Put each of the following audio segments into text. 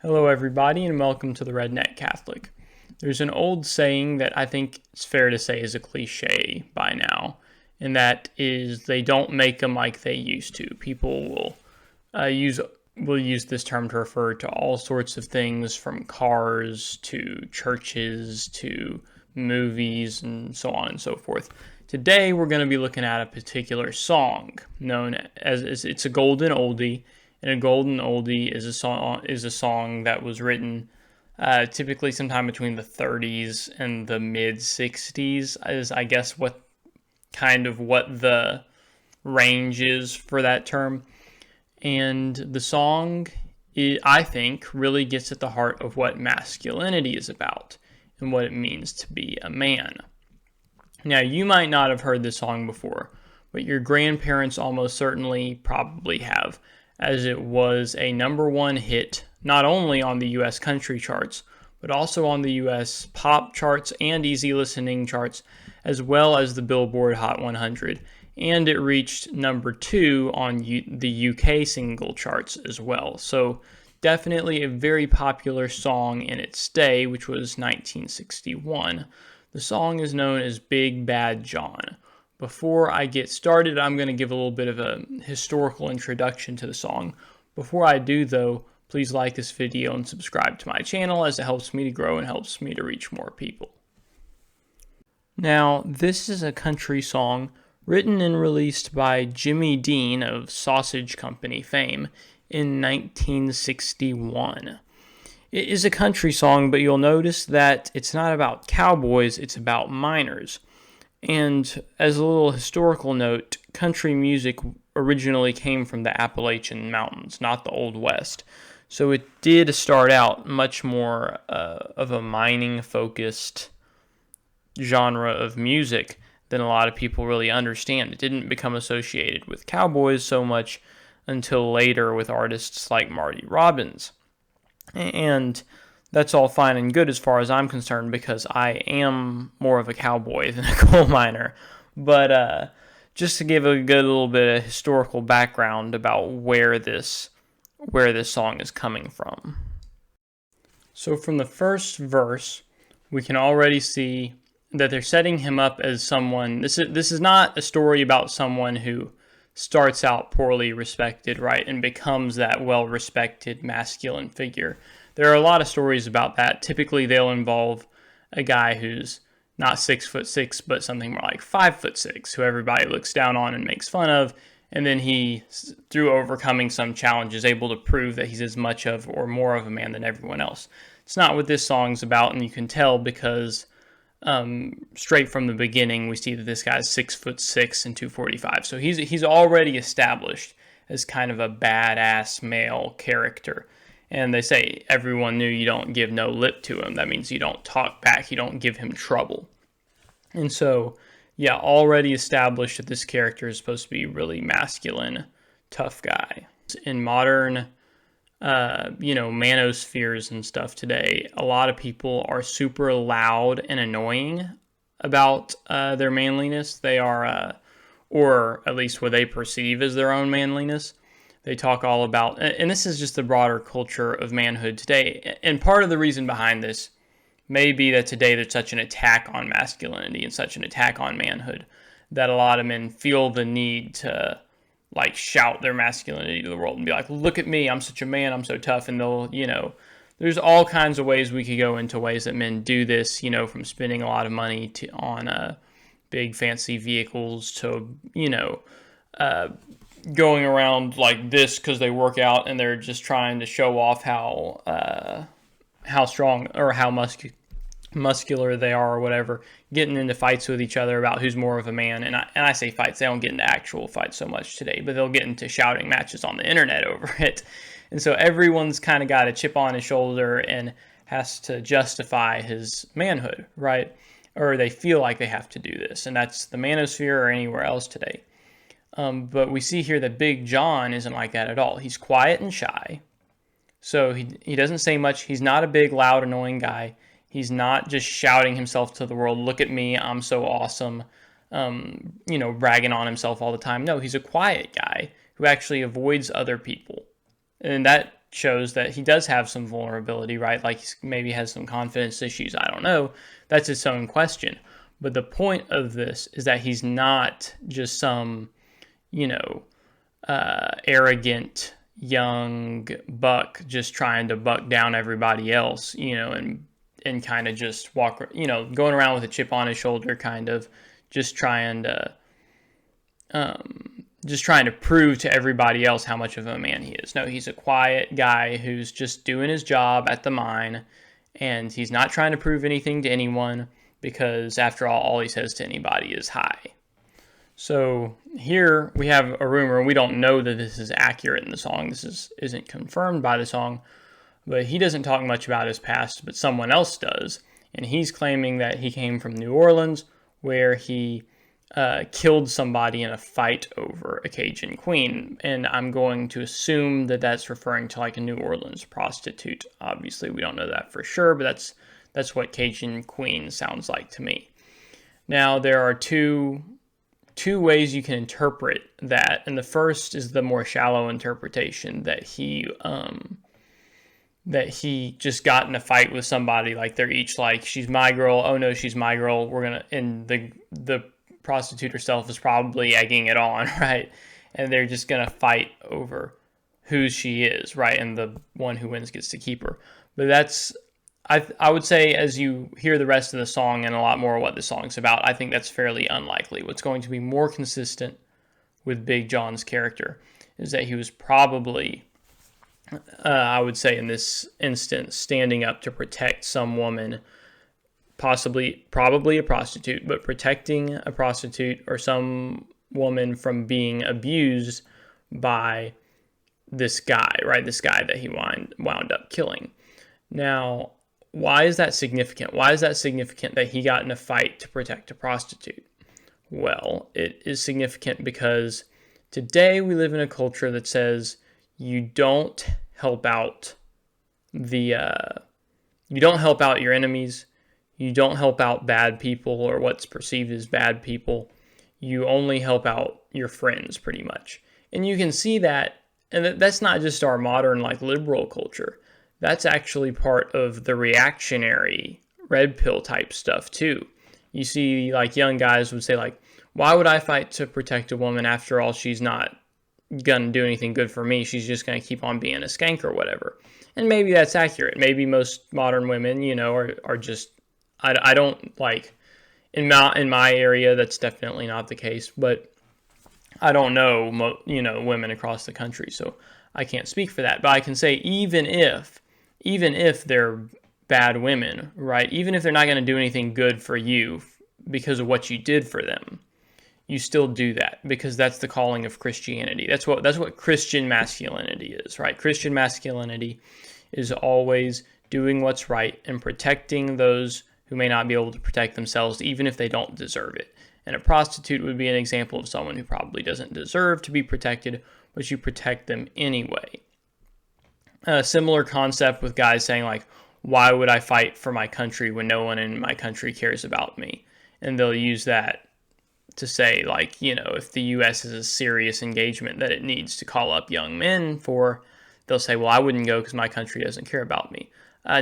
Hello, everybody, and welcome to the Redneck Catholic. There's an old saying that I think it's fair to say is a cliche by now, and that is they don't make them like they used to. People will use this term to refer to all sorts of things, from cars to churches to movies and so on and so forth. Today, we're going to be looking at a particular song known as it's a golden oldie. And a golden oldie is a song that was written typically sometime between the 30s and the mid 60s, is I guess what the range is for that term. And the song, I think, really gets at the heart of what masculinity is about and what it means to be a man. Now, you might not have heard this song before, but your grandparents almost certainly probably have, as it was a number one hit not only on the U.S. country charts, but also on the U.S. pop charts and easy listening charts, as well as the Billboard Hot 100. And it reached number 2 on the UK single charts as well. So definitely a very popular song in its day, which was 1961. The song is known as Big Bad John. Before I get started, I'm going to give a little bit of a historical introduction to the song. Before I do, though, please like this video and subscribe to my channel, as it helps me to grow and helps me to reach more people. Now, this is a country song written and released by Jimmy Dean of Sausage Company fame in 1961. It is a country song, but you'll notice that it's not about cowboys, it's about miners. And as a little historical note, country music originally came from the Appalachian Mountains, not the Old West. So it did start out much more of a mining-focused genre of music than a lot of people really understand. It didn't become associated with cowboys so much until later with artists like Marty Robbins. And that's all fine and good as far as I'm concerned, because I am more of a cowboy than a coal miner. But just to give a good little bit of historical background about where this song is coming from. So from the first verse, we can already see that they're setting him up as someone. This is not a story about someone who starts out poorly respected, right, and becomes that well-respected masculine figure. There are a lot of stories about that. Typically, they'll involve a guy who's not 6'6", but something more like 5'6", who everybody looks down on and makes fun of. And then he, through overcoming some challenge, is able to prove that he's as much of or more of a man than everyone else. It's not what this song's about, and you can tell because straight from the beginning, we see that this guy's 6'6" and 245. So he's already established as kind of a badass male character. And they say everyone knew you don't give no lip to him. That means you don't talk back. You don't give him trouble. And so, yeah, already established that this character is supposed to be really masculine, tough guy. In modern, manospheres and stuff today, a lot of people are super loud and annoying about their manliness. They are, or at least what they perceive as their own manliness. They talk all about, and this is just the broader culture of manhood today. And part of the reason behind this may be that today there's such an attack on masculinity and such an attack on manhood that a lot of men feel the need to like shout their masculinity to the world and be like, look at me, I'm such a man, I'm so tough. And they'll, there's all kinds of ways we could go into ways that men do this, from spending a lot of money on big fancy vehicles to, going around like this because they work out and they're just trying to show off how strong or how muscular they are or whatever, getting into fights with each other about who's more of a man. And I say fights, they don't get into actual fights so much today, but they'll get into shouting matches on the internet over it. And so everyone's kind of got a chip on his shoulder and has to justify his manhood, right? Or they feel like they have to do this. And that's the manosphere or anywhere else today. But we see here that Big John isn't like that at all. He's quiet and shy. So he doesn't say much. He's not a big, loud, annoying guy. He's not just shouting himself to the world, look at me, I'm so awesome, bragging on himself all the time. No, he's a quiet guy who actually avoids other people. And that shows that he does have some vulnerability, right? Like he maybe has some confidence issues. I don't know. That's its own question. But the point of this is that he's not just some, arrogant young buck just trying to buck down everybody else, and kind of just walk, going around with a chip on his shoulder, kind of just trying to prove to everybody else how much of a man he is. No, he's a quiet guy who's just doing his job at the mine, and he's not trying to prove anything to anyone, because after all he says to anybody is hi. So here we have a rumor, and we don't know that this is accurate in the song. This isn't confirmed by the song, but he doesn't talk much about his past, but someone else does. And he's claiming that he came from New Orleans, where he killed somebody in a fight over a Cajun queen. And I'm going to assume that that's referring to like a New Orleans prostitute. Obviously, we don't know that for sure, but that's what Cajun queen sounds like to me. Now, there are two ways you can interpret that, and the first is the more shallow interpretation that he just got in a fight with somebody, like they're each like, she's my girl, oh no, she's my girl, and the prostitute herself is probably egging it on, right? And they're just gonna fight over who she is, right? And the one who wins gets to keep her. But that's, I would say, as you hear the rest of the song and a lot more of what the song's about, I think that's fairly unlikely. What's going to be more consistent with Big John's character is that he was probably, I would say in this instance, standing up to protect some woman, probably a prostitute, but protecting a prostitute or some woman from being abused by this guy, right? This guy that he wound up killing. Now, why is that significant? Why is that significant that he got in a fight to protect a prostitute? Well, it is significant because today we live in a culture that says you don't help out your enemies, you don't help out bad people or what's perceived as bad people. You only help out your friends, pretty much. And you can see that, and that's not just our modern like liberal culture. That's actually part of the reactionary red pill type stuff too. You see, like, young guys would say, like, why would I fight to protect a woman? After all, she's not gonna do anything good for me. She's just gonna keep on being a skank or whatever. And maybe that's accurate. Maybe most modern women, are just, I don't like, in my area, that's definitely not the case. But I don't know, women across the country, so I can't speak for that. But I can say, even if they're bad women, right? Even if they're not going to do anything good for you because of what you did for them, you still do that because that's the calling of Christianity. That's what Christian masculinity is, right? Christian masculinity is always doing what's right and protecting those who may not be able to protect themselves, even if they don't deserve it. And a prostitute would be an example of someone who probably doesn't deserve to be protected, but you protect them anyway. A similar concept with guys saying, like, why would I fight for my country when no one in my country cares about me? And they'll use that to say, like, if the U.S. has a serious engagement that it needs to call up young men for, they'll say, well, I wouldn't go because my country doesn't care about me.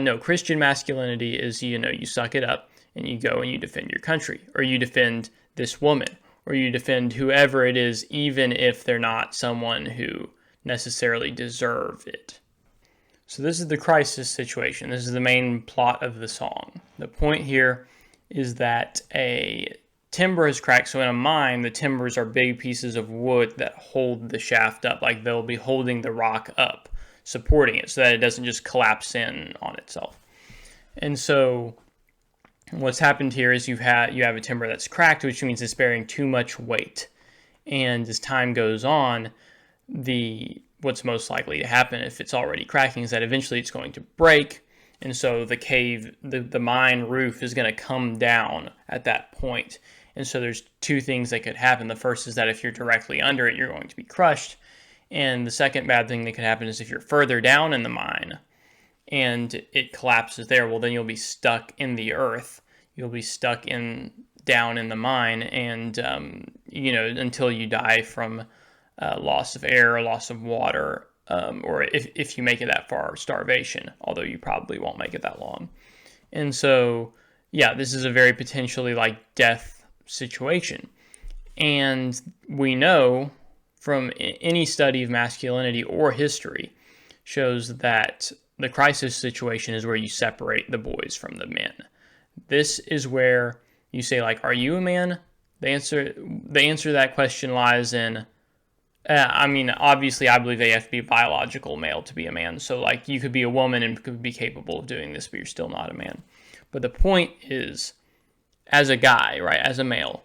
No, Christian masculinity is, you suck it up and you go and you defend your country, or you defend this woman, or you defend whoever it is, even if they're not someone who necessarily deserve it. So this is the crisis situation. This is the main plot of the song. The point here is that a timber is cracked. So in a mine, the timbers are big pieces of wood that hold the shaft up. Like they'll be holding the rock up, supporting it so that it doesn't just collapse in on itself. And so what's happened here is you have a timber that's cracked, which means it's bearing too much weight. And as time goes on, what's most likely to happen if it's already cracking is that eventually it's going to break, and so the mine roof is going to come down at that point. And so there's two things that could happen. The first is that if you're directly under it, you're going to be crushed, and the second bad thing that could happen is if you're further down in the mine and it collapses there, well, then you'll be stuck in the earth. You'll be stuck down in the mine, and until you die from loss of air, loss of water, or if you make it that far, starvation, although you probably won't make it that long. And so, yeah, this is a very potentially like death situation. And we know from any study of masculinity or history shows that the crisis situation is where you separate the boys from the men. This is where you say, like, are you a man? The answer to that question lies in, obviously, I believe they have to be biological male to be a man. So, like, you could be a woman and could be capable of doing this, but you're still not a man. But the point is, as a guy, right, as a male,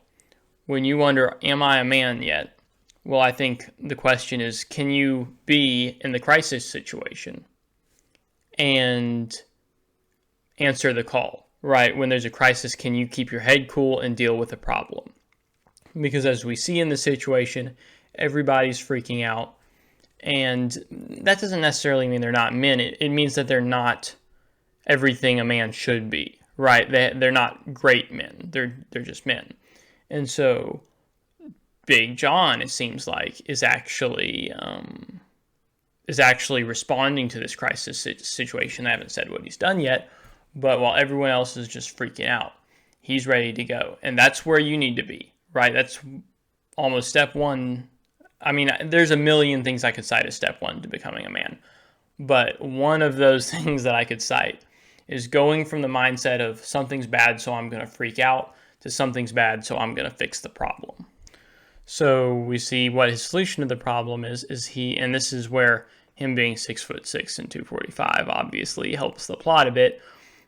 when you wonder, am I a man yet? Well, I think the question is, can you be in the crisis situation and answer the call, right? When there's a crisis, can you keep your head cool and deal with the problem? Because as we see in the situation, everybody's freaking out. And that doesn't necessarily mean they're not men. It means that they're not everything a man should be, right? They're not great men. They're just men. And so Big John, it seems like, is actually responding to this crisis situation. I haven't said what he's done yet, but while everyone else is just freaking out, he's ready to go. And that's where you need to be, right? That's almost step one. I mean, there's a million things I could cite as step one to becoming a man. But one of those things that I could cite is going from the mindset of something's bad, so I'm going to freak out, to something's bad, so I'm going to fix the problem. So we see what his solution to the problem is he, and this is where him being 6'6" and 245 obviously helps the plot a bit,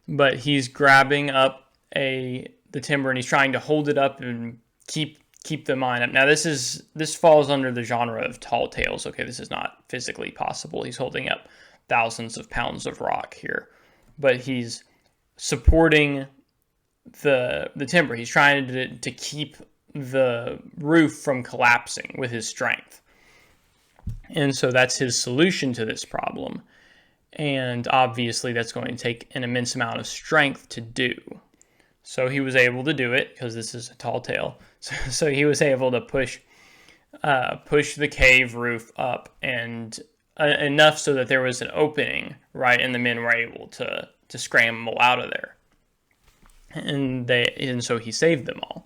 but he's grabbing up the timber and he's trying to hold it up and keep the mine up. Now this falls under the genre of tall tales. Okay, this is not physically possible. He's holding up thousands of pounds of rock here, but he's supporting the timber. He's trying to keep the roof from collapsing with his strength. And so that's his solution to this problem. And obviously that's going to take an immense amount of strength to do. So he was able to do it because this is a tall tale. So he was able to push the cave roof up and enough so that there was an opening, right? And the men were able to scramble out of there. And so he saved them all.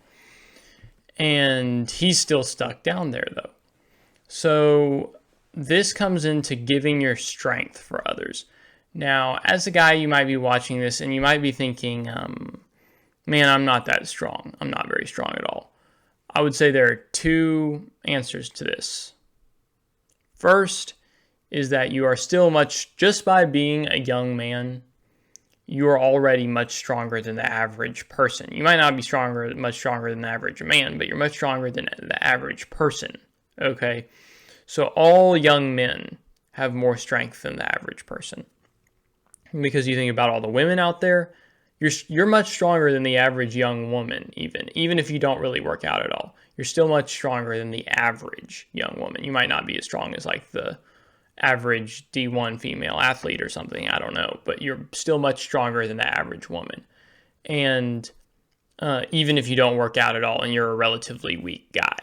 And he's still stuck down there, though. So this comes into giving your strength for others. Now, as a guy, you might be watching this and you might be thinking, man, I'm not that strong. I'm not very strong at all. I would say there are two answers to this. First is that you are still just by being a young man, you are already much stronger than the average person. You might not be much stronger than the average man, but you're much stronger than the average person, okay? So all young men have more strength than the average person. Because you think about all the women out there, you're much stronger than the average young woman, even if you don't really work out at all. You're still much stronger than the average young woman. You might not be as strong as like the average D1 female athlete or something, I don't know, but you're still much stronger than the average woman. And even if you don't work out at all and you're a relatively weak guy.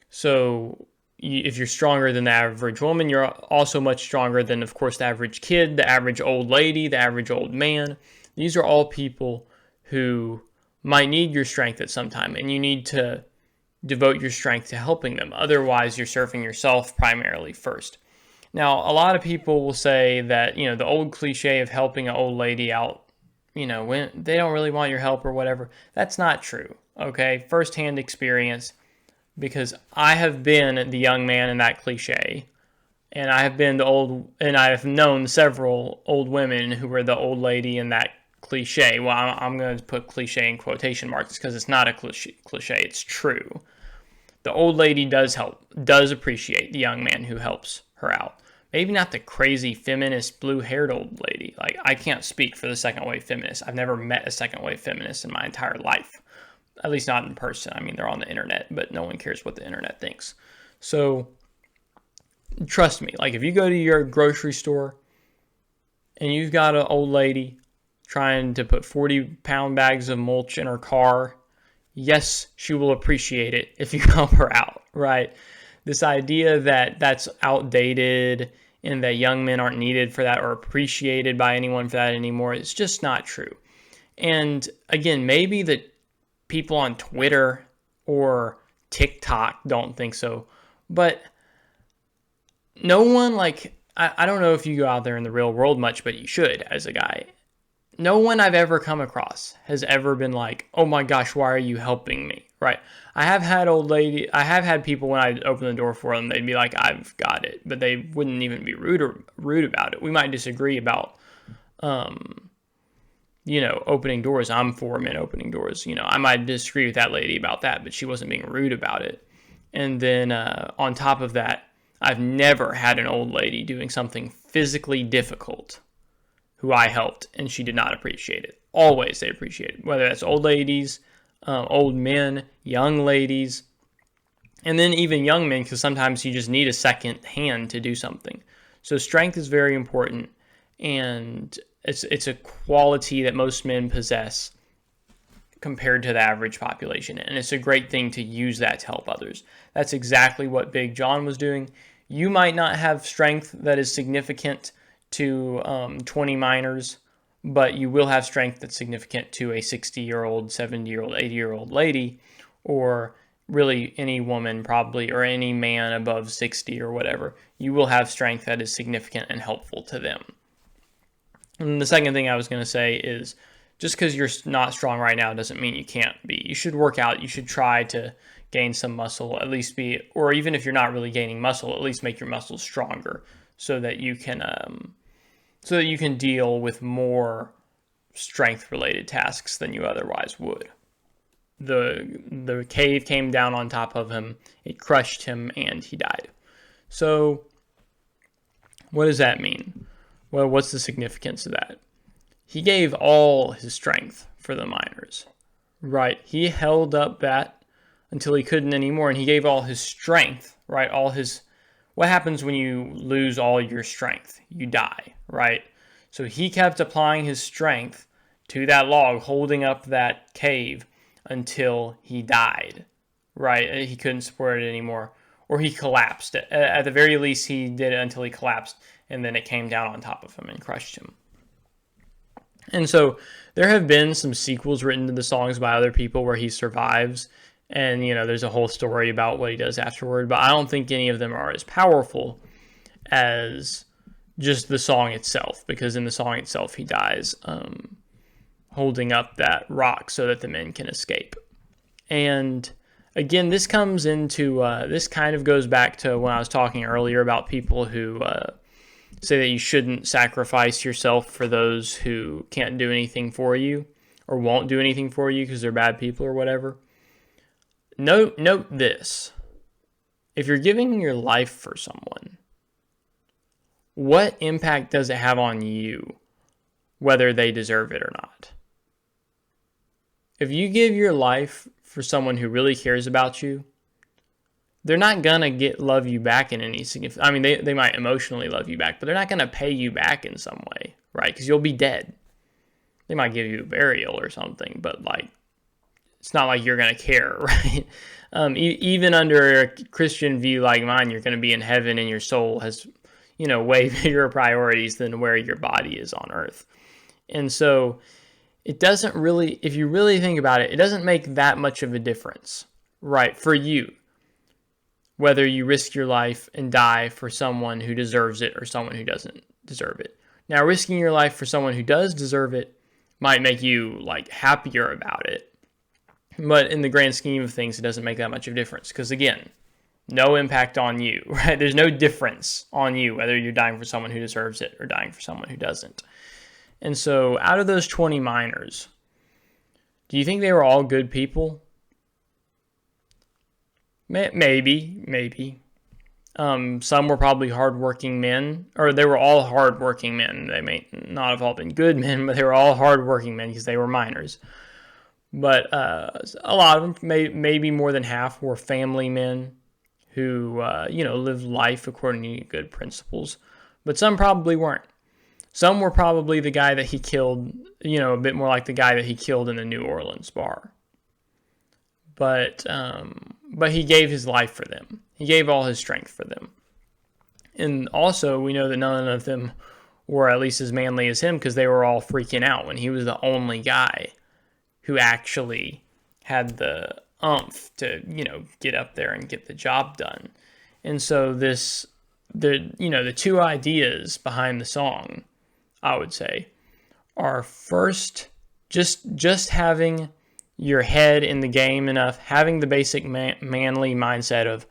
So if you're stronger than the average woman, you're also much stronger than, of course, the average kid, the average old lady, the average old man. These are all people who might need your strength at some time, and you need to devote your strength to helping them. Otherwise, you're serving yourself primarily first. Now, a lot of people will say that, the old cliche of helping an old lady out, when they don't really want your help or whatever. That's not true, okay? First-hand experience, because I have been the young man in that cliche, and I have known several old women who were the old lady in that cliche. Well, I'm going to put cliche in quotation marks because it's not a cliche, it's true. The old lady does appreciate the young man who helps her out. Maybe not the crazy feminist blue-haired old lady. Like, I can't speak for the second wave feminists. I've never met a second wave feminist in my entire life. At least not in person. I mean, they're on the internet, but no one cares what the internet thinks. So, trust me, like if you go to your grocery store and you've got an old lady trying to put 40-pound bags of mulch in her car, yes, she will appreciate it if you help her out, right? This idea that that's outdated and that young men aren't needed for that or appreciated by anyone for that anymore. It's just not true. And again, maybe the people on Twitter or TikTok don't think so, but no one, like, I don't know if you go out there in the real world much, but you should as a guy. No one I've ever come across has ever been like, oh my gosh, why are you helping me? Right? I have had people when I open the door for them, they'd be like, I've got it, but they wouldn't even be rude about it. We might disagree about, opening doors. I'm for men opening doors. I might disagree with that lady about that, but she wasn't being rude about it. And then on top of that, I've never had an old lady doing something physically difficult who I helped and she did not appreciate it. Always they appreciate it, whether that's old ladies, old men, young ladies, and then even young men, because sometimes you just need a second hand to do something. So strength is very important, and it's a quality that most men possess compared to the average population, and it's a great thing to use that to help others. That's exactly what Big John was doing. You might not have strength that is significant to 20 minors, but you will have strength that's significant to a 60-year-old, 70-year-old, 80-year-old lady, or really any woman probably, or any man above 60 or whatever. You will have strength that is significant and helpful to them. And the second thing I was going to say is, just because you're not strong right now doesn't mean you can't be. You should work out. You should try to gain some muscle, at least or even if you're not really gaining muscle, at least make your muscles stronger so that you can deal with more strength-related tasks than you otherwise would. The cave came down on top of him, it crushed him, and he died. So, what does that mean? Well, what's the significance of that? He gave all his strength for the miners, right? He held up that until he couldn't anymore, and he gave all his strength, right? What happens when you lose all your strength? You die, right? So he kept applying his strength to that log, holding up that cave until he died, right? He couldn't support it anymore, or he collapsed. At the very least, he did it until he collapsed, and then it came down on top of him and crushed him. And so there have been some sequels written to the songs by other people where he survives, and there's a whole story about what he does afterward, but I don't think any of them are as powerful as just the song itself, because in the song itself he dies holding up that rock so that the men can escape. And again, this comes into this kind of goes back to when I was talking earlier about people who say that you shouldn't sacrifice yourself for those who can't do anything for you or won't do anything for you because they're bad people or whatever. Note this. If you're giving your life for someone, what impact does it have on you, whether they deserve it or not? If you give your life for someone who really cares about you, they're not going to love you back in any significant... I mean, they might emotionally love you back, but they're not going to pay you back in some way, right? Because you'll be dead. They might give you a burial or something, but it's not like you're going to care, right? Even under a Christian view like mine, you're going to be in heaven and your soul has, way bigger priorities than where your body is on earth. And so it doesn't really, if you really think about it, it doesn't make that much of a difference, right, for you, whether you risk your life and die for someone who deserves it or someone who doesn't deserve it. Now, risking your life for someone who does deserve it might make you happier about it. But in the grand scheme of things, it doesn't make that much of a difference. Because again, no impact on you, right? There's no difference on you whether you're dying for someone who deserves it or dying for someone who doesn't. And so out of those 20 miners, do you think they were all good people? Maybe. Some were probably hardworking men, or they were all hardworking men. They may not have all been good men, but they were all hardworking men because they were miners. But a lot of them, maybe more than half, were family men who, lived life according to good principles. But some probably weren't. Some were probably the guy that he killed, a bit more like the guy that he killed in the New Orleans bar. But he gave his life for them. He gave all his strength for them. And also, we know that none of them were at least as manly as him, because they were all freaking out when he was the only guy who actually had the umph to, get up there and get the job done. And so the two ideas behind the song, I would say, are first, just having your head in the game enough, having the basic manly mindset of,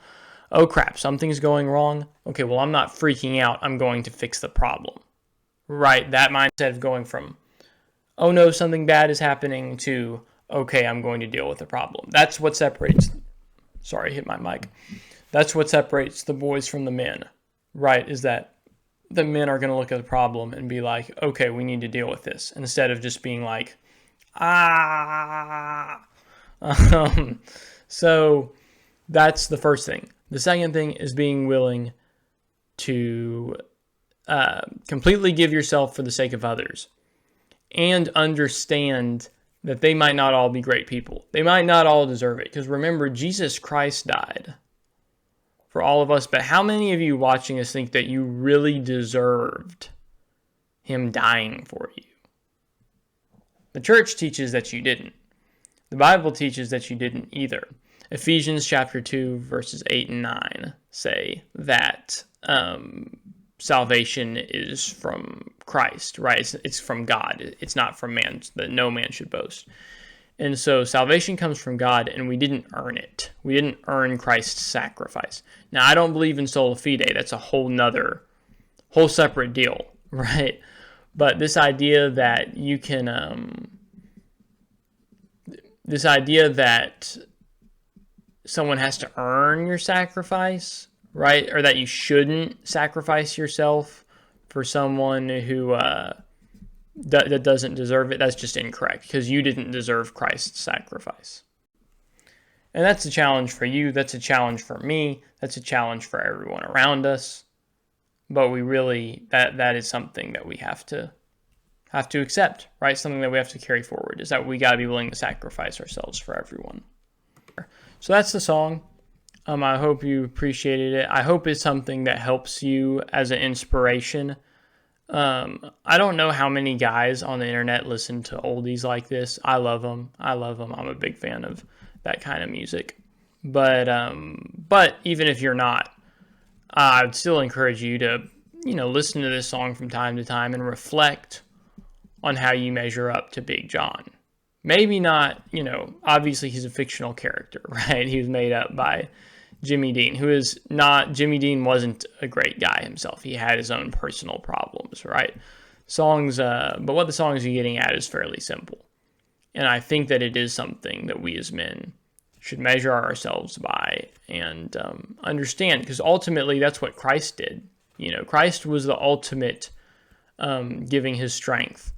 oh crap, something's going wrong. Okay, well, I'm not freaking out. I'm going to fix the problem. Right? That mindset of going from, oh no, something bad is happening, to, okay, I'm going to deal with the problem. That's what separates, sorry, hit my mic. That's what separates the boys from the men, right? Is that the men are going to look at the problem and be like, okay, we need to deal with this, instead of just being like, ah. So that's the first thing. The second thing is being willing to completely give yourself for the sake of others, and understand that they might not all be great people. They might not all deserve it. Because remember, Jesus Christ died for all of us. But how many of you watching this think that you really deserved him dying for you? The church teaches that you didn't. The Bible teaches that you didn't either. Ephesians chapter 2, verses 8 and 9 say that salvation is from Christ, right? It's from God. It's not from man, that no man should boast. And so salvation comes from God, and we didn't earn it. We didn't earn Christ's sacrifice. Now, I don't believe in sola fide. That's a whole separate deal, right? But this idea that you can, this idea that someone has to earn your sacrifice, right? Or that you shouldn't sacrifice yourself for someone who that doesn't deserve it, that's just incorrect, because you didn't deserve Christ's sacrifice. And that's a challenge for you. That's a challenge for me. That's a challenge for everyone around us. But we really, that is something that we have to accept, right? Something that we have to carry forward, is that we got to be willing to sacrifice ourselves for everyone. So that's the song. I hope you appreciated it. I hope it's something that helps you as an inspiration. I don't know how many guys on the internet listen to oldies like this. I love them. I'm a big fan of that kind of music. But even if you're not, I would still encourage you to, listen to this song from time to time and reflect on how you measure up to Big John. Maybe not, obviously he's a fictional character, right? He was made up by Jimmy Dean, who is not, Jimmy Dean wasn't a great guy himself. He had his own personal problems, right? But what the song is getting at is fairly simple. And I think that it is something that we as men should measure ourselves by and understand, because ultimately that's what Christ did. Christ was the ultimate giving his strength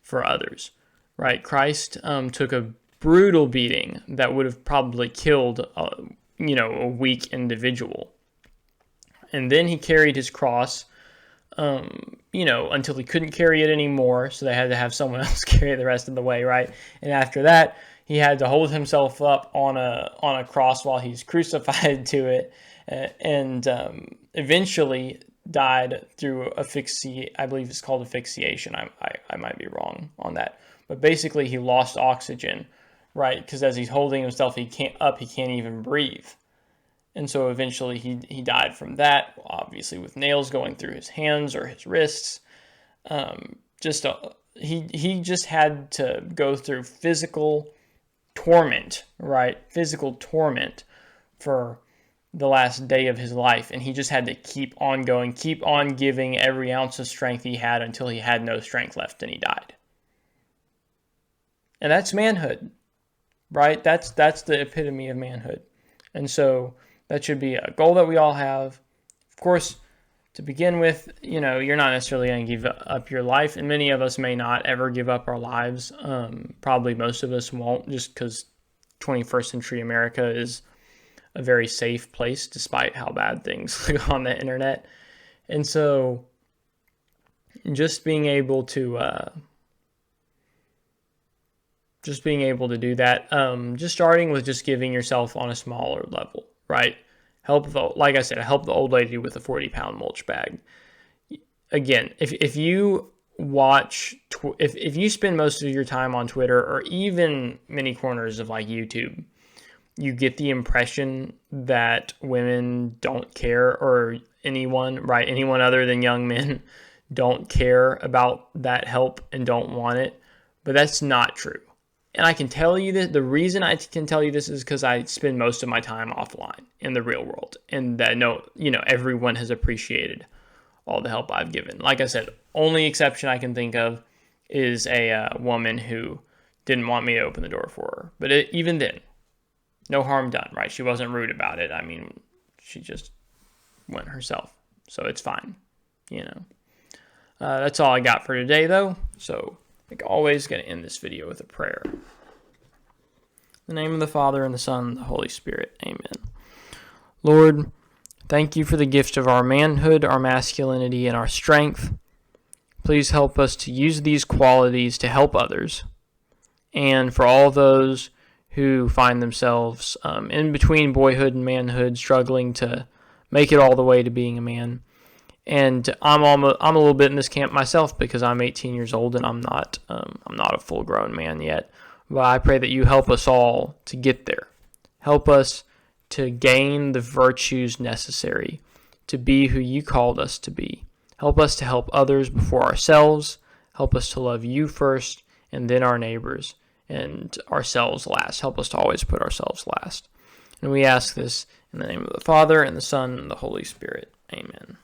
for others, right? Christ took a brutal beating that would have probably killed a weak individual. And then he carried his cross, until he couldn't carry it anymore. So they had to have someone else carry it the rest of the way, right? And after that, he had to hold himself up on a cross while he's crucified to it, and eventually died through I believe it's called asphyxiation. I might be wrong on that. But basically, he lost oxygen, right? Because as he's holding himself, he can't even breathe. And so eventually he died from that, obviously with nails going through his hands or his wrists. He just had to go through physical torment, right? Physical torment for the last day of his life. And he just had to keep on going, keep on giving every ounce of strength he had until he had no strength left and he died. And that's manhood, right? That's the epitome of manhood. And so that should be a goal that we all have. Of course, to begin with, you're not necessarily going to give up your life, and many of us may not ever give up our lives. Probably most of us won't, just because 21st century America is a very safe place, despite how bad things look on the internet. And so just being able to do that, just starting with just giving yourself on a smaller level, right? like I said, help the old lady with a 40-pound mulch bag. Again, if you watch, if you spend most of your time on Twitter or even many corners of like YouTube, you get the impression that women don't care, or anyone other than young men don't care about that help and don't want it. But that's not true. And I can tell you that the reason I can tell you this is because I spend most of my time offline in the real world, and that everyone has appreciated all the help I've given. Like I said, only exception I can think of is a woman who didn't want me to open the door for her. But even then, no harm done, right? She wasn't rude about it. I mean, she just went herself. So it's fine, That's all I got for today, though. So, like always, going to end this video with a prayer. In the name of the Father, and the Son, and the Holy Spirit. Amen. Lord, thank you for the gift of our manhood, our masculinity, and our strength. Please help us to use these qualities to help others. And for all those who find themselves in between boyhood and manhood, struggling to make it all the way to being a man. And I'm a little bit in this camp myself because I'm 18 years old and I'm not a full-grown man yet. But I pray that you help us all to get there. Help us to gain the virtues necessary to be who you called us to be. Help us to help others before ourselves. Help us to love you first and then our neighbors and ourselves last. Help us to always put ourselves last. And we ask this in the name of the Father, and the Son, and the Holy Spirit. Amen.